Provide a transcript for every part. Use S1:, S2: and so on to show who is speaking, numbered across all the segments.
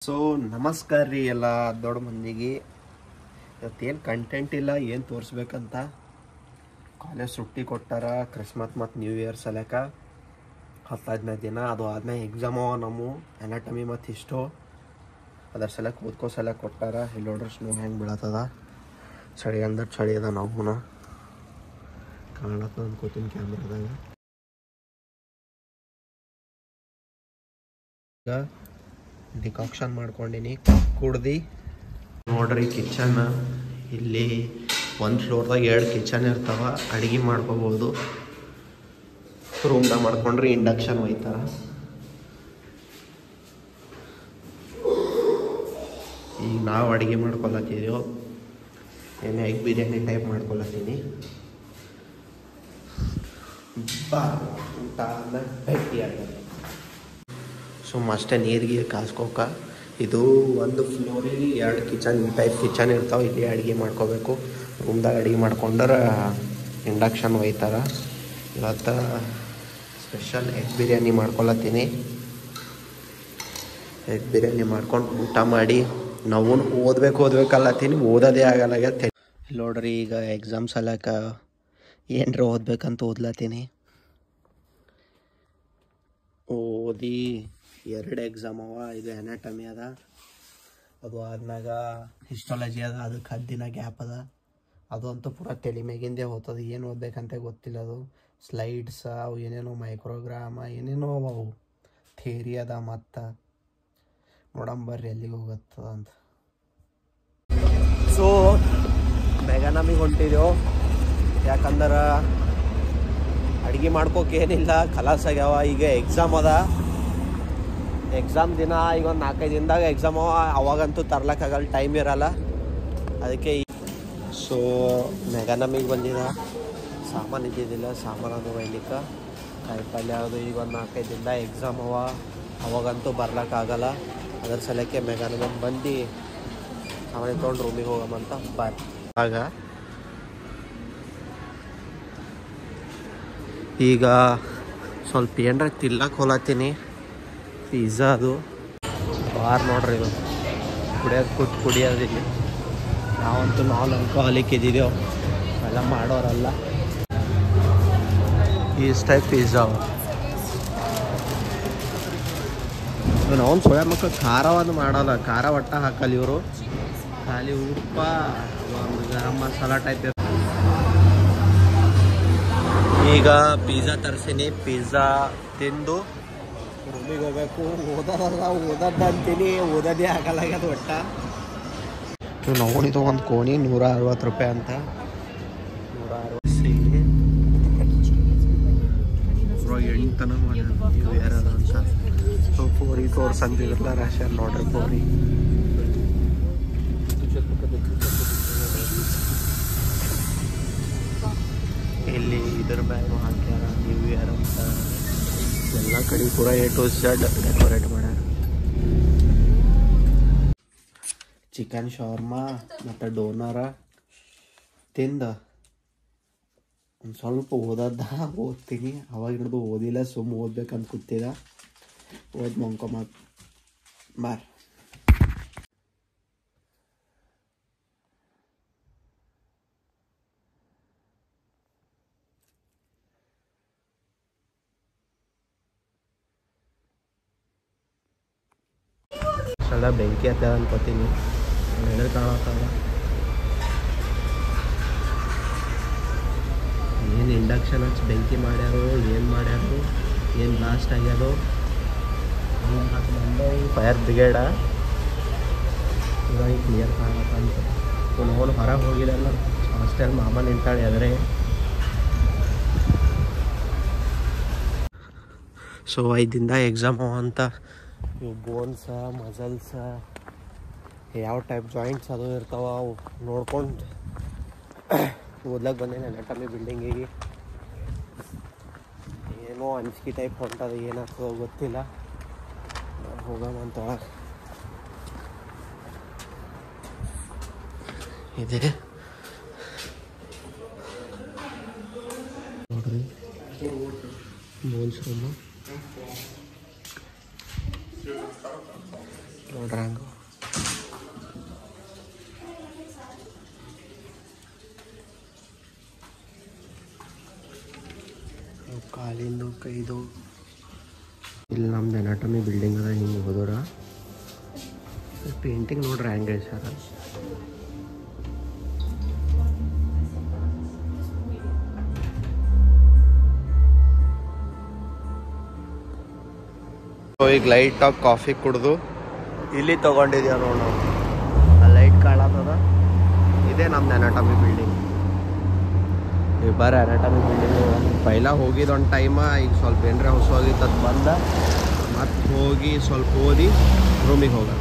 S1: So ನಮಸ್ಕಾರ ರೀ ಎಲ್ಲ ದೊಡ್ಡ ಮಂದಿಗೆ. ಇವತ್ತೇನು ಕಂಟೆಂಟ್ ಇಲ್ಲ, ಏನು ತೋರಿಸ್ಬೇಕಂತ. ಕಾಲೇಜ್ ಸುಟ್ಟಿ ಕೊಟ್ಟಾರ ಕ್ರಿಸ್ಮಸ್ ಮತ್ತು ನ್ಯೂ ಇಯರ್ ಸಲಕ 10-15 ದಿನ. ಅದು ಆದ್ಮೇಲೆ ಎಕ್ಸಾಮ್ ಅವ ನಮ್ಮ ಅನಾಟಮಿ ಮತ್ತು ಹಿಸ್ಟೋ. ಅದರ ಸಲಕ್ಕೆ ಓದ್ಕೋ ಸಲಕ್ಕೆ ಕೊಟ್ಟಾರ. ಇಲ್ಲಿ ನೋಡ್ರಿ ಸ್ನೋ ಹೆಂಗೆ ಬೀಳತ್ತದ. ಚಳಿ ಅಂದ್ರೆ ಚಳಿ ಅದ. ನಾವು ಕಾಣತ್ತ ಅನ್ಕೋತೀನಿ ಕ್ಯಾಮ್ರಾದಾಗ. ಡಿಕಾಕ್ಷನ್ ಮಾಡ್ಕೊಂಡಿನಿ, ಕುಡ್ದು ನೋಡ್ರಿ ಕಿಚನ್. ಇಲ್ಲಿ ಒಂದು ಫ್ಲೋರ್ದಾಗ 2 ಕಿಚನ್ ಇರ್ತಾವ, ಅಡುಗೆ ಮಾಡ್ಕೋಬೋದು. ರೂಮ್ದಾಗ ಮಾಡ್ಕೊಂಡ್ರೆ ಇಂಡಕ್ಷನ್ ಒಯ್ತಾರ. ಈಗ ನಾವು ಅಡುಗೆ ಮಾಡ್ಕೊಳತ್ತೀವಿ. ಏನು ಎಗ್ ಬಿರಿಯಾನಿ ಟೈಪ್ ಮಾಡ್ಕೊಳತ್ತೀನಿ. ಬಾ ಊಟ ಆದ್ಮೇಲೆ ಭೇಟಿ ಆಗ್ತದೆ. ಅಷ್ಟೇ ನೀರಿಗೆ ಕಾಸ್ಕೋಕ. ಇದು ಒಂದು ಫ್ಲೋರಿಗೆ 2 ಕಿಚನ್, ಈ ಟೈಪ್ ಕಿಚನ್ ಇರ್ತಾವೆ. ಇಲ್ಲಿ ಅಡುಗೆ ಮಾಡ್ಕೋಬೇಕು. ರೂಮ್ದಾಗ ಅಡುಗೆ ಮಾಡ್ಕೊಂಡ್ರೆ ಇಂಡಕ್ಷನ್ ಒಯ್ತಾರ. ಇವತ್ತು ಸ್ಪೆಷಲ್ ಎಗ್ ಬಿರಿಯಾನಿ ಮಾಡ್ಕೊಳತ್ತೀನಿ. ಎಗ್ ಬಿರಿಯಾನಿ ಮಾಡ್ಕೊಂಡು ಊಟ ಮಾಡಿ ನಾವು ಓದ್ಬೇಕಲ್ಲತ್ತೀನಿ. ಓದೋದೇ ಆಗಲ್ಲ. ನೋಡ್ರಿ ಈಗ ಎಕ್ಸಾಮ್ಸ್ ಅಲ್ಲಕ ಏನರ ಓದ್ಬೇಕಂತ ಓದ್ಲತ್ತೀನಿ. ಓದಿ 2 ಎಕ್ಸಾಮ್ ಅವ. ಇದು ಅನಾಟಮಿ ಅದ, ಅದು ಆದ್ಮ್ಯಾಗ ಹಿಸ್ಟಾಲಜಿ ಅದ. ಅದಕ್ಕೆ 10 ದಿನ ಗ್ಯಾಪ್ ಅದ. ಅದು ಅಂತೂ ಪೂರ ತಲೆ ಮೇಗಿಂದೇ ಹೋಗ್ತದೆ. ಏನು ಓದ್ಬೇಕಂತ ಗೊತ್ತಿಲ್ಲ. ಅದು ಸ್ಲೈಡ್ಸ್ ಅವು ಏನೇನೋ ಮೈಕ್ರೋಗ್ರಾಮ ಏನೇನೋ ಅವು ಥಿಯರಿ ಅದ. ಮತ್ತು ನೋಡಂಬರ್ರಿ ಎಲ್ಲಿಗೆ ಹೋಗತ್ತದ ಅಂತ. ಸೊ ಮೆಗಾನಮಿಗೆ ಹೊಂಟಿದ್ದೆವು. ಯಾಕಂದ್ರೆ ಅಡುಗೆ ಮಾಡ್ಕೋಕೇನಿಲ್ಲ, ಖಲಾಸ್ ಆಗ್ಯಾವ. ಈಗ ಎಕ್ಸಾಮ್ ಅದ. ಎಕ್ಸಾಮ್ ದಿನ ಈಗ ಒಂದು 4-5 ದಿನದಾಗ ಎಕ್ಸಾಮ್ ಅವ. ಅವಾಗಂತೂ ತರ್ಲಕ್ಕಾಗಲ್ಲ, ಟೈಮ್ ಇರಲ್ಲ. ಅದಕ್ಕೆ ಸೊ ಮೆಗಾನಮಿಗೆ ಬಂದಿದ. ಸಾಮಾನು ಇದ್ದಿದ್ದಿಲ್ಲ, ಸಾಮಾನು ಅದು ಒಯ್ಲಿಕ್ಕೆ. ಕಾಯಿಪಲ್ಯ ಅದು. ಈಗ ಒಂದು 4-5 ದಿನದಾಗ ಎಕ್ಸಾಮ್ ಅವ. ಅವಾಗಂತೂ ಬರ್ಲಿಕ್ಕಾಗಲ್ಲ. ಅದ್ರ ಸಲಕ್ಕೆ ಮೆಗಾನಮಿಗೆ ಬಂದು ಸಾಮಾನು ತೊಗೊಂಡು ರೂಮಿಗೆ ಹೋಗಮ್ಮಂತ ಬಾರಿ. ಆಗ ಈಗ ಸ್ವಲ್ಪ ಏನರ ತಿಲ್ಲಕ್ಕೆ ಹೋಲತ್ತೀನಿ. ಪಿಜ್ಜಾ ಅದು ಬಾರ್ ನೋಡ್ರಿ. ಇದು ಕುಡಿಯೋದು ಇಲ್ಲಿ. ನಾವಂತೂ ಆಲ್ಕೋಹಾಲಿಕ್ ಇದ್ದಿದ್ದೇವೆ, ಎಲ್ಲ ಮಾಡೋರಲ್ಲ. ಈ ಟೈಪ್ ಪಿಜ್ಜಾ ನಾವು ಸೋಯಾ ಮಕ್ಕಳು ಖಾರವನ್ನು ಮಾಡೋಲ್ಲ. ಖಾರ ಒಟ್ಟ ಹಾಕಲ್ಲ ಇವರು. ಖಾಲಿ ಉಪ್ಪ, ಒಂದು ಗರಂ ಮಸಾಲ ಟೈಪ್. ಈಗ ಪಿಜ್ಜಾ ತರಿಸೀನಿ. ಪಿಜ್ಜಾ ತಿಂದು ರೂಮಿಗೆ ಹೋಗ್ಬೇಕು. ಓದೋದಂತೀನಿ, ಓದೋದೇ ಆಗಲ್ಲಾಗ್ಯದ ಒಟ್ಟ. ನೋಡಿದ್ದು ಒಂದು ಕೋಣಿ 160 ರೂಪಾಯಿ ಅಂತ. 160 8 ತನ ಮಾಡ್ಯಾರ ಯಾರದ ಅಂತ. ಸೊ ಪೋರಿ ತೋರ್ಸಂತಿದ್ರಲ್ಲ ರಾಶನ್ ನೋಡ್ರಿ. ಪೋರಿ ಇಲ್ಲಿ ಇದ್ರ ಬ್ಯಾಗ್ ಹಾಕ್ಯಾರ ನ್ಯೂ ಇಯರ್ ಅಂತ. ಎಲ್ಲ ಕಡೆ ಪೂರ A to Z ಡೆಕೋರೇಟ್ ಮಾಡ್ಯಾರ. ಚಿಕನ್ ಶವರ್ಮಾ ಮತ್ತು ಡೋನರ ತಿಂದ ಒಂದು ಸ್ವಲ್ಪ ಓದ್ತೀನಿ. ಅವಾಗ ಹಿಡಿದು ಓದಿಲ್ಲ, ಸುಮ್ಮ ಓದ್ಬೇಕಂತ ಕೂತಿದ. ಮಂಕೊಮತ್ ಬಾರ್. ಎಲ್ಲ ಬೆಂಕಿ ಹತ್ತದ ಅನ್ಕೋತೀನಿ. ಎದುರು ಕಾಣತ್ತಲ್ಲ. ಏನು ಇಂಡಕ್ಷನ್ ಹಚ್ಚಿ ಬೆಂಕಿ ಮಾಡ್ಯಾರೋ, ಏನು ಮಾಡ್ಯಾರೋ, ಏನು ಬ್ಲಾಸ್ಟ್ ಆಗ್ಯಾರೋ. ಫೈರ್ ಬ್ರಿಗೇಡ ಇವಾಗ ಕ್ಲಿಯರ್ ಕಾಣತ್ತಂತ. ನೋಡು ಹೊರಗೆ ಹೋಗಿಲ್ಲ. ಹಾಸ್ಟೆಲ್ ಮಾಮ ನಿಂತಾಳೆ ಎದುರೇ. ಸೊ 5 ದಿನದಾಗ ಎಕ್ಸಾಮ್ ಅವ ಅಂತ. ಇವು ಬೋನ್ಸ, ಮಸಲ್ಸ, ಯಾವ ಟೈಪ್ ಜಾಯಿಂಟ್ಸ್ ಅದು ಇರ್ತಾವ ಅವು ನೋಡ್ಕೊಂಡು ಓದ್ಲಕ್ಕೆ ಬಂದೇನೆ ಅನಾಟಮಿ ಬಿಲ್ಡಿಂಗಿಗೆ. ಏನೋ ಅಂಜಿಕೆ ಟೈಪ್ ಹೊಂಟದ. ಏನಾಗ್ತದೋ ಗೊತ್ತಿಲ್ಲ. ಹೋಗೋಣಂತ ಒಳಗೆ. ಇದೆ ನೋಡ್ರಿ ಬೋನ್ಸ್ ರೂಮು. ನೋಡ್ರಿ ಹಂಗೆ ದಿನಾಂಕ ಇದು. ಇಲ್ಲಿ ನಮ್ದು ಅನಾಟಮಿ ಬಿಲ್ಡಿಂಗ್ ಅದ. ಹಿಂಗೆ ಹೋದೋರ ಪೇಂಟಿಂಗ್ ನೋಡ್ರಿ ಹೆಂಗೆ ಸರ್. ಈಗ ಲೈಟಾಗಿ ಕಾಫಿ ಕುಡ್ದು ಇಲ್ಲಿ ತೊಗೊಂಡಿದ್ದೀವಿ ನೋಡು. ಆ ಲೈಟ್ ಕಾಣತ್ತದ, ಇದೇ ನಮ್ದು ಅನಾಟಮಿ ಬಿಲ್ಡಿಂಗ್. ಈಗ ಬರ್ರಿ ಅನಾಟಮಿ ಬಿಲ್ಡಿಂಗ್ ಪೈಲ ಹೋಗಿದ್ದು ಒಂದು ಟೈಮ. ಈಗ ಸ್ವಲ್ಪ ಏನರ ಹೊಸೋಗಿತ್ತು ಅದು ಬಂದ ಮತ್ತೆ ಹೋಗಿ ಸ್ವಲ್ಪ ಓದಿ ರೂಮಿಗೆ ಹೋಗೋಣ.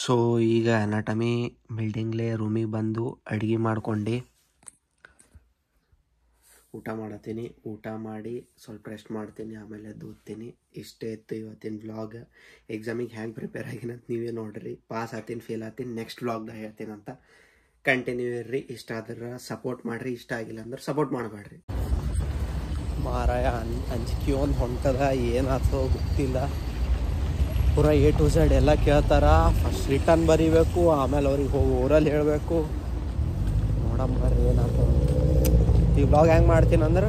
S1: ಸೊ ಈಗ ಅನಾಟಮಿ ಬಿಲ್ಡಿಂಗ್ಲೇ ರೂಮಿಗೆ ಬಂದು ಅಡುಗೆ ಮಾಡ್ಕೊಂಡು ಊಟ ಮಾಡತ್ತೀನಿ. ಊಟ ಮಾಡಿ ಸ್ವಲ್ಪ ರೆಸ್ಟ್ ಮಾಡ್ತೀನಿ, ಆಮೇಲೆ ಓದ್ತೀನಿ. ಇಷ್ಟೇ ಇತ್ತು ಇವತ್ತಿನ ವ್ಲಾಗ್. ಎಕ್ಸಾಮಿಗೆ ಹ್ಯಾಂಗೆ ಪ್ರಿಪೇರ್ ಆಗಿನಂತ ನೀವೇ ನೋಡ್ರಿ. ಪಾಸ್ ಆತೀನಿ ಫೇಲ್ ಆತೀನಿ ನೆಕ್ಸ್ಟ್ ವ್ಲಾಗ್ದಾಗ ಹೇಳ್ತೀನಂತ. ಕಂಟಿನ್ಯೂ ಇರ್ರಿ. ಇಷ್ಟ ಆದ್ರೆ ಸಪೋರ್ಟ್ ಮಾಡಿರಿ, ಇಷ್ಟ ಆಗಿಲ್ಲ ಅಂದ್ರೆ ಸಪೋರ್ಟ್ ಮಾಡಬೇಡ್ರಿ. ಮಾರಾಯ ಅಂಜಿಕೆ ಒಂದು ಹೊಂಟದ, ಏನಾಗ್ತದೋ ಗೊತ್ತಿಲ್ಲ. ಪೂರ A to Z ಎಲ್ಲ ಕೇಳ್ತಾರ. ಫಸ್ಟ್ ರಿಟರ್ನ್ ಬರೀಬೇಕು, ಆಮೇಲೆ ಅವ್ರಿಗೆ ಹೋಗಿ ಊರಲ್ಲಿ ಹೇಳಬೇಕು. ನೋಡಂಬರ್ರಿ ಏನಾಗ್ತದ. ಈ ವ್ಲಾಗ್ ಹೆಂಗೆ ಮಾಡ್ತೀನಿ ಅಂದ್ರೆ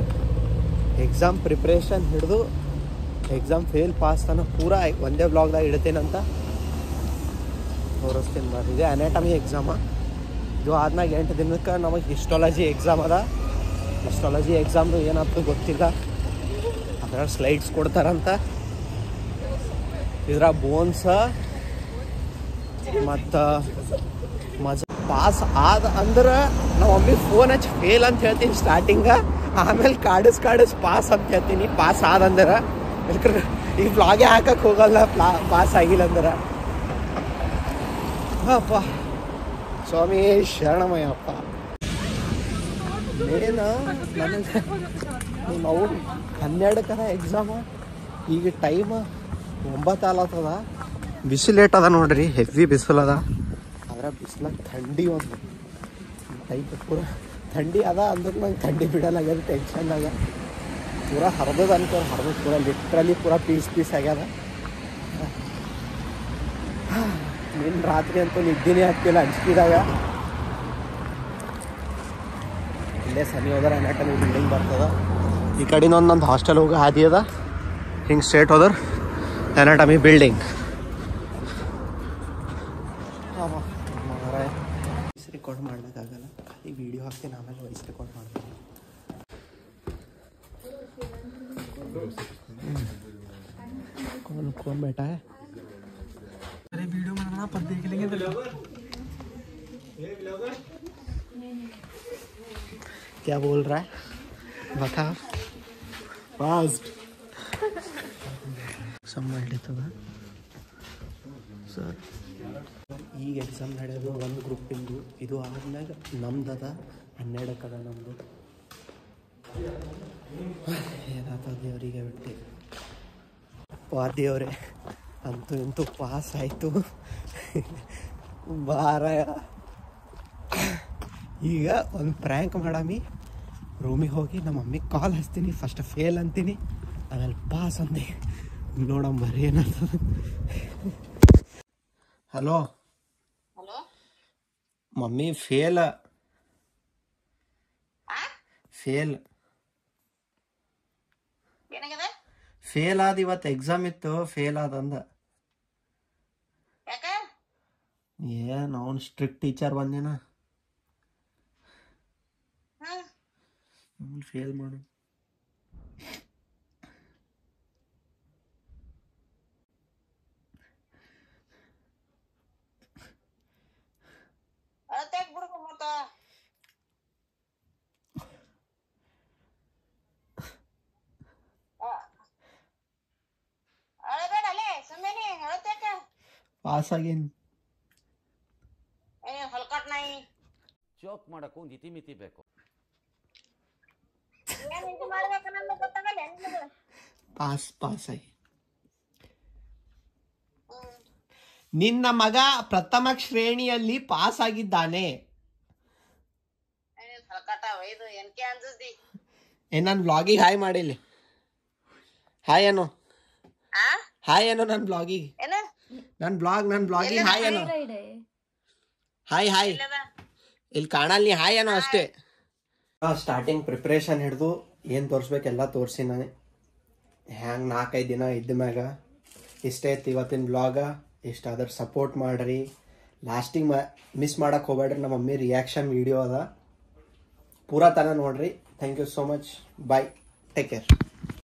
S1: ಎಕ್ಸಾಮ್ ಪ್ರಿಪ್ರೇಷನ್ ಹಿಡಿದು ಎಕ್ಸಾಮ್ ಫೇಲ್ ಪಾಸ್ ತನಕ ಪೂರ ಒಂದೇ ವ್ಲಾಗ್ದಾಗ ಇಡ್ತೀನಂತ ತೋರಿಸ್ತೀನಿ ಬರ್ರಿ. ಇದೆ ಅನಾಟಮಿ ಎಕ್ಸಾಮ. ಇದು ಆದ್ಮೇಲೆ 8 ದಿನಕ್ಕೆ ನಮಗೆ ಹಿಸ್ಟಾಲಜಿ ಎಕ್ಸಾಮ್ ಅದ. ಹಿಸ್ಟಾಲಜಿ ಎಕ್ಸಾಮ್ದು ಏನಾಗ್ತದೆ ಗೊತ್ತಿಲ್ಲ. ಅದ್ರಾಗ ಸ್ಲೈಡ್ಸ್ ಕೊಡ್ತಾರಂತ. ಇದ್ರ ಬೋನ್ಸ ಮತ್ತು ಮಜಾ ಪಾಸ್ ಆದ ಅಂದ್ರೆ ನಾವು ಒಮ್ಮೆ ಫೋನ್ ಹಚ್ಚಿ ಫೇಲ್ ಅಂತ ಹೇಳ್ತೀನಿ ಸ್ಟಾರ್ಟಿಂಗ. ಆಮೇಲೆ ಕಾಡಿಸ್ ಪಾಸ್ ಅಂತ ಹೇಳ್ತೀನಿ. ಪಾಸ್ ಆದಂದ್ರೆ ಈ ವ್ಲಾಗೇ ಹಾಕಕ್ಕೆ ಹೋಗಲ್ಲ ಪಾಸ್ ಆಗಿಲ್ಲ ಅಂದ್ರೆ. ಅಪ್ಪ ಸ್ವಾಮಿ ಶರಣಮಯ್ಯಪ್ಪ. ಮೇನ ನನಗೆ ನಾವು 12 ಎಕ್ಸಾಮ. ಈಗ ಟೈಮ್ 9 ಆಗ್ಲತ್ತದ. ಬಿಸಿಲು ಲೇಟ್ ಅದ ನೋಡ್ರಿ, ಹೆವಿ ಬಿಸಿಲದ. ಅದ್ರ ಬಿಸಿಲಾಗ ಥಂಡಿ ಒಂದು ಟೈಪ್ ಪೂರ ಥಂಡಿ ಅದ ಅಂದ್ರೆ ನಂಗೆ ಥಂಡಿ ಬಿಡಲಾಗ್ಯದ ಟೆನ್ಷನ್ದಾಗ. ಪೂರ ಹರಿದದ ಅನ್ಕೋರು, ಹರಿದು ಪೂರ ಲಿಟ್ರಲಿ ಪೂರ ಪೀಸ್ ಆಗ್ಯದ. ನಿನ್ನ ರಾತ್ರಿ ಅಂತೂ ನಿದ್ದೆನೇ ಆಗ್ತಿಲ್ಲ ಅಂಜಿಕಿದಾಗ. ಇಲ್ಲೇ ಸನಿ ಹೋದ್ರೆ ಅನಾಟಮಿ ಬಿಲ್ಡಿಂಗ್ ಬರ್ತದ. ಈ ಕಡೆಯಿಂದ ನಂದು ಹಾಸ್ಟೆಲ್ ಹೋಗಿ ಹಾದಿ ಅದ. ಹಿಂಗೆ ಸ್ಟ್ರೇಟ್ ಹೋದ್ರೆ ಅನಾಟಮಿ ಬಿಲ್ಡಿಂಗ್. ವಾಯ್ಸ್ ರೆಕಾರ್ಡ್ ಮಾಡ್ಲಿಕ್ಕಾಗಲ್ಲ, ಖಾಲಿ ವಿಡಿಯೋ ಹಾಕ್ತೀನಿ, ಆಮೇಲೆ ವಾಯ್ಸ್ ರೆಕಾರ್ಡ್ ಮಾಡ್ತೀನಿ. कौन बैठा है? अरे वीडियो बनाना पर देख लेंगे तो क्या बोल रहा है बता. फास्ट ಸಂಬಳಿತದ ಸರ್. ಈಗ ಎಕ್ಸಾಮ್ ನಡೆಯೋದು ಒಂದು ಗ್ರೂಪಿಂದು. ಇದು ಆದ್ಮ್ಯಾಗ ನಮ್ದದ 12 ಅದ ನಮ್ಮದು. ಏನಾಗ್ತದೆ ದೇವರಿಗೆ ಬಿಟ್ಟು. ದೇವ್ರೆ ಅಂತೂ ಇಂತೂ ಪಾಸ್ ಆಯಿತು. ಬಾರಾಯ. ಈಗ ಒಂದು ಪ್ರ್ಯಾಂಕ್ ಮಾಡಾಮಿ. ರೂಮಿಗೆ ಹೋಗಿ ನಮ್ಮ ಮಮ್ಮಿಗೆ ಕಾಲ್ ಹಚ್ತೀನಿ. ಫಸ್ಟ್ ಫೇಲ್ ಅಂತೀನಿ, ಆಮೇಲೆ ಪಾಸ್ ಅಂದೆ. ನೋಡಂಬರ್ರಿ ಏನಾಗ್ತದೆ. ಹಲೋ ಮಮ್ಮಿ, ಫೇಲ್ ಫೇಲ್ ಆದ. ಇವತ್ತು ಎಕ್ಸಾಮ್ ಇತ್ತು, ಫೇಲ್ ಆದಂದ. ಏನ್ ಅವನು ಸ್ಟ್ರಿಕ್ಟ್ ಟೀಚರ್ ಬಂದೇನ, ಫೇಲ್ ಮಾಡು. ಪಾಸ್ ಆಗೇನಿ.
S2: ಜೋಕ್ ಮಾಡಕ್ಕೆ ಒಂದು ಇತಿಮಿತಿ ಬೇಕು.
S1: ಪಾಸ್ ಆಗಿ. ನಿನ್ನ ಮಗ ಪ್ರಥಮ ಶ್ರೇಣಿಯಲ್ಲಿ ಪಾಸ್ ಆಗಿದ್ದಾನೆ. ನನ್ನ ಬ್ಲಾಗಿಗೆ ಹಾಯ್ ಮಾಡಿಲ್ಲ. ಹಾಯ್ ಏನೋ, ಹಾಯ್ ಏನೋ ನನ್ನ ಬ್ಲಾಗಿಗೆ. ನನ್ನ ಬ್ಲಾಗಿಗೆ ಹಾಯ್ ಏನೋ. ಹಾಯ್ ಇಲ್ಲಿ ಕಾಣಲ್ಲಿ ಹಾಯ್ ಏನೋ ಅಷ್ಟೇ. ಸ್ಟಾರ್ಟಿಂಗ್ ಪ್ರಿಪ್ರೇಷನ್ ಹಿಡಿದು
S3: ಏನು ತೋರಿಸ್ಬೇಕೆಲ್ಲ ತೋರಿಸಿ ನಾನು ಹ್ಯಾಂಗೆ 4-5 ದಿನ ಇದ್ದ ಮ್ಯಾಗ ಇಷ್ಟೇ ಇತ್ತು ಇವತ್ತಿನ ವ್ಲಾಗ. ಇಷ್ಟಾದ್ರೆ ಸಪೋರ್ಟ್ ಮಾಡಿರಿ, ಲಾಸ್ಟಿಗೆ ಮಿಸ್ ಮಾಡೋಕ್ಕೆ ಹೋಗ್ಬೇಡ್ರಿ. ನಮ್ಮ ಮಮ್ಮಿ ರಿಯಾಕ್ಷನ್ ವೀಡಿಯೋ ಅದ, ಪೂರಾ ತನ ನೋಡ್ರಿ. Thank you so much. Bye, take care.